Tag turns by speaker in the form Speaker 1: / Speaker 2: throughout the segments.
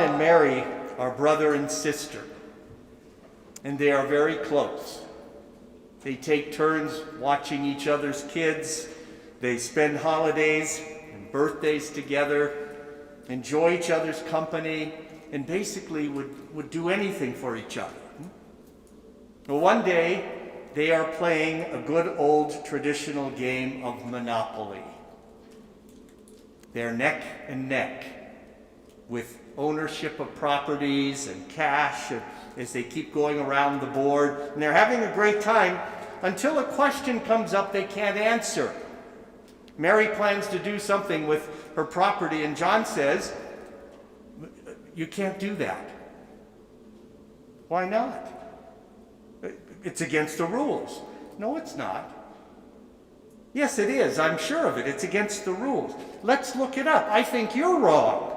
Speaker 1: and Mary are brother and sister, and they are very close. They take turns watching each other's kids. They spend holidays and birthdays together, enjoy each other's company, and basically would do anything for each other. Well, one day, they are playing a good old traditional game of Monopoly. They're neck and neck with ownership of properties and cash as they keep going around the board. And they're having a great time until a question comes up they can't answer. Mary plans to do something with her property, and John says, "You can't do that." "Why not?" "It's against the rules." "No, it's not." "Yes, it is. I'm sure of it. It's against the rules." "Let's look it up. I think you're wrong."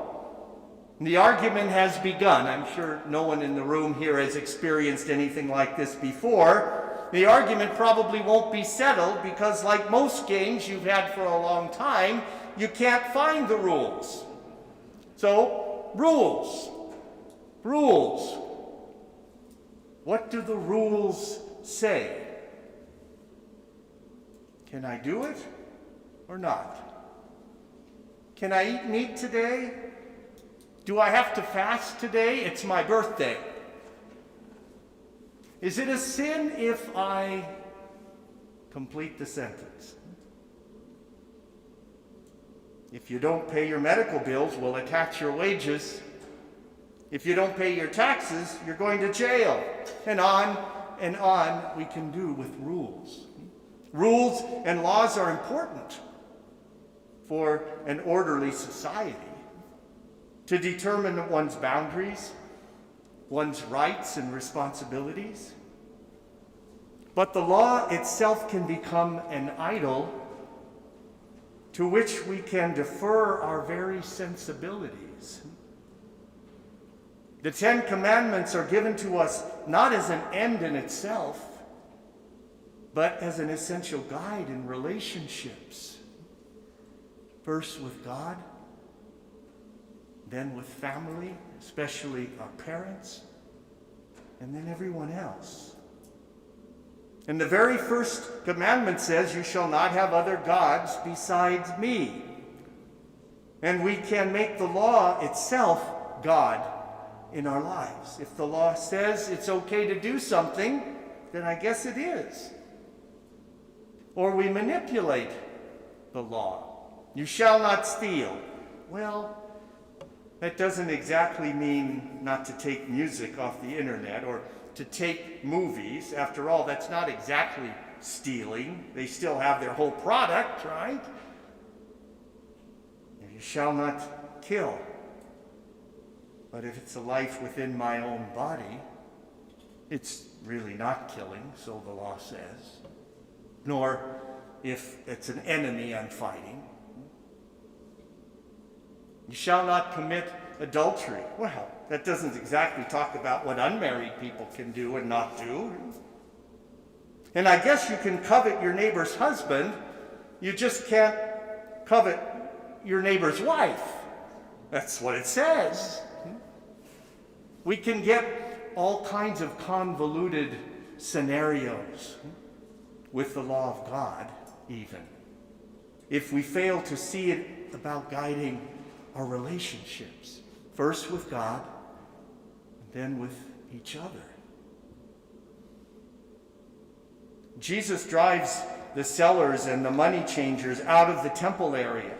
Speaker 1: And the argument has begun. I'm sure no one in the room here has experienced anything like this before. The argument probably won't be settled because, like most games you've had for a long time, you can't find the rules. So, rules. Rules. What do the rules say? Can I do it or not? Can I eat meat today? Do I have to fast today? It's my birthday. Is it a sin if I complete the sentence? If you don't pay your medical bills, we'll attach your wages. If you don't pay your taxes, you're going to jail. And on we can do with rules. Rules and laws are important for an orderly society to determine one's boundaries, one's rights and responsibilities. But the law itself can become an idol to which we can defer our very sensibilities. The Ten Commandments are given to us not as an end in itself, but as an essential guide in relationships. First with God, then with family, especially our parents, and then everyone else. And the very first commandment says, "You shall not have other gods besides me." And we can make the law itself God in our lives. If the law says it's okay to do something, then I guess it is. Or we manipulate the law. "You shall not steal." Well, that doesn't exactly mean not to take music off the internet or to take movies. After all, that's not exactly stealing. They still have their whole product, right? "You shall not kill." But if it's a life within my own body, it's really not killing, so the law says. Nor if it's an enemy I'm fighting. "You shall not commit adultery." Well, that doesn't exactly talk about what unmarried people can do and not do. And I guess you can covet your neighbor's husband, you just can't covet your neighbor's wife. That's what it says. We can get all kinds of convoluted scenarios with the law of God, even, if we fail to see it about guiding our relationships, first with God, and then with each other. Jesus drives the sellers and the money changers out of the temple area,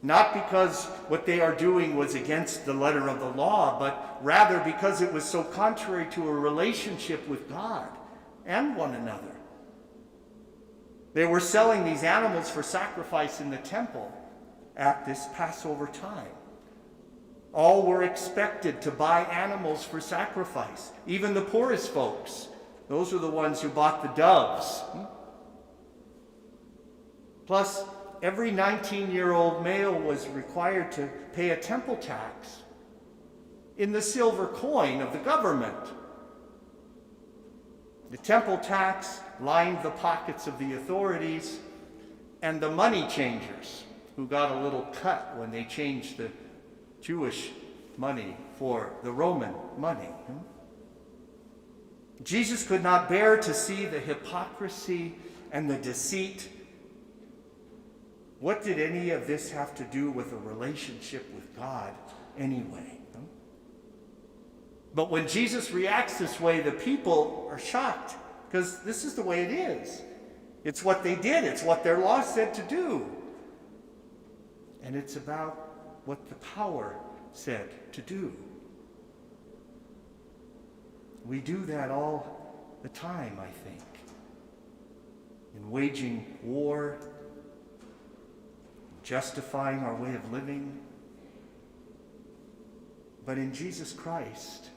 Speaker 1: not because what they are doing was against the letter of the law, but rather because it was so contrary to a relationship with God and one another. They were selling these animals for sacrifice in the temple at this Passover time. All were expected to buy animals for sacrifice, even the poorest folks. Those were the ones who bought the doves. Plus, every 19-year-old male was required to pay a temple tax in the silver coin of the government. The temple tax lined the pockets of the authorities and the money changers, who got a little cut when they changed the Jewish money for the Roman money. Jesus could not bear to see the hypocrisy and the deceit. What did any of this have to do with a relationship with God anyway? But when Jesus reacts this way, the people are shocked, because this is the way it is. It's what they did. It's what their law said to do. And it's about what the power said to do. We do that all the time, I think. In waging war, justifying our way of living. But in Jesus Christ,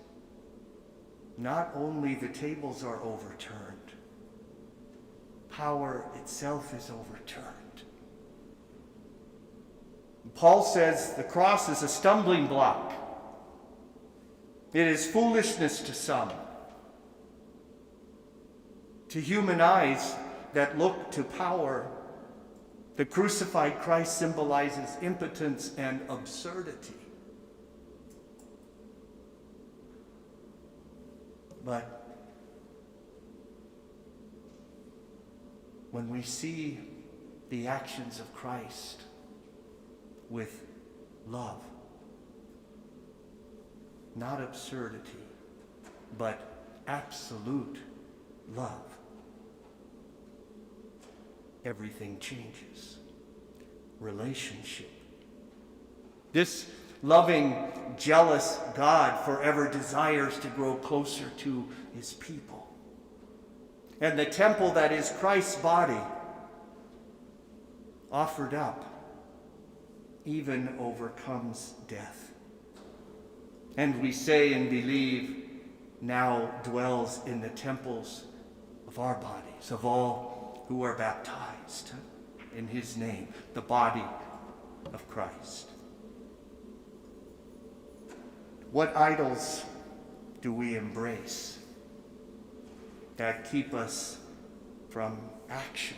Speaker 1: not only the tables are overturned, power itself is overturned. Paul says the cross is a stumbling block. It is foolishness to some. To human eyes that look to power, the crucified Christ symbolizes impotence and absurdity. But when we see the actions of Christ with love, not absurdity, but absolute love, everything changes. Relationship. This loving, jealous God forever desires to grow closer to his people. And the temple that is Christ's body, offered up, even overcomes death. And we say and believe now dwells in the temples of our bodies, of all who are baptized in his name, the body of Christ. What idols do we embrace that keep us from action,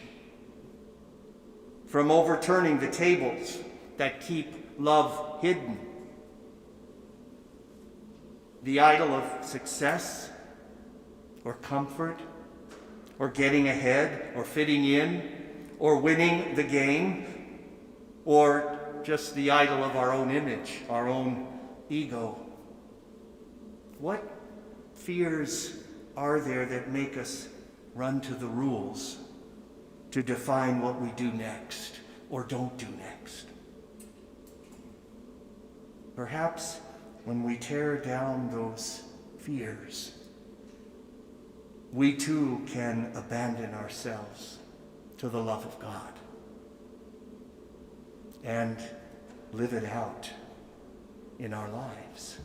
Speaker 1: from overturning the tables that keep love hidden? The idol of success or comfort or getting ahead or fitting in or winning the game, or just the idol of our own image, our own ego. What fears are there that make us run to the rules to define what we do next or don't do next? Perhaps when we tear down those fears, we too can abandon ourselves to the love of God and live it out in our lives.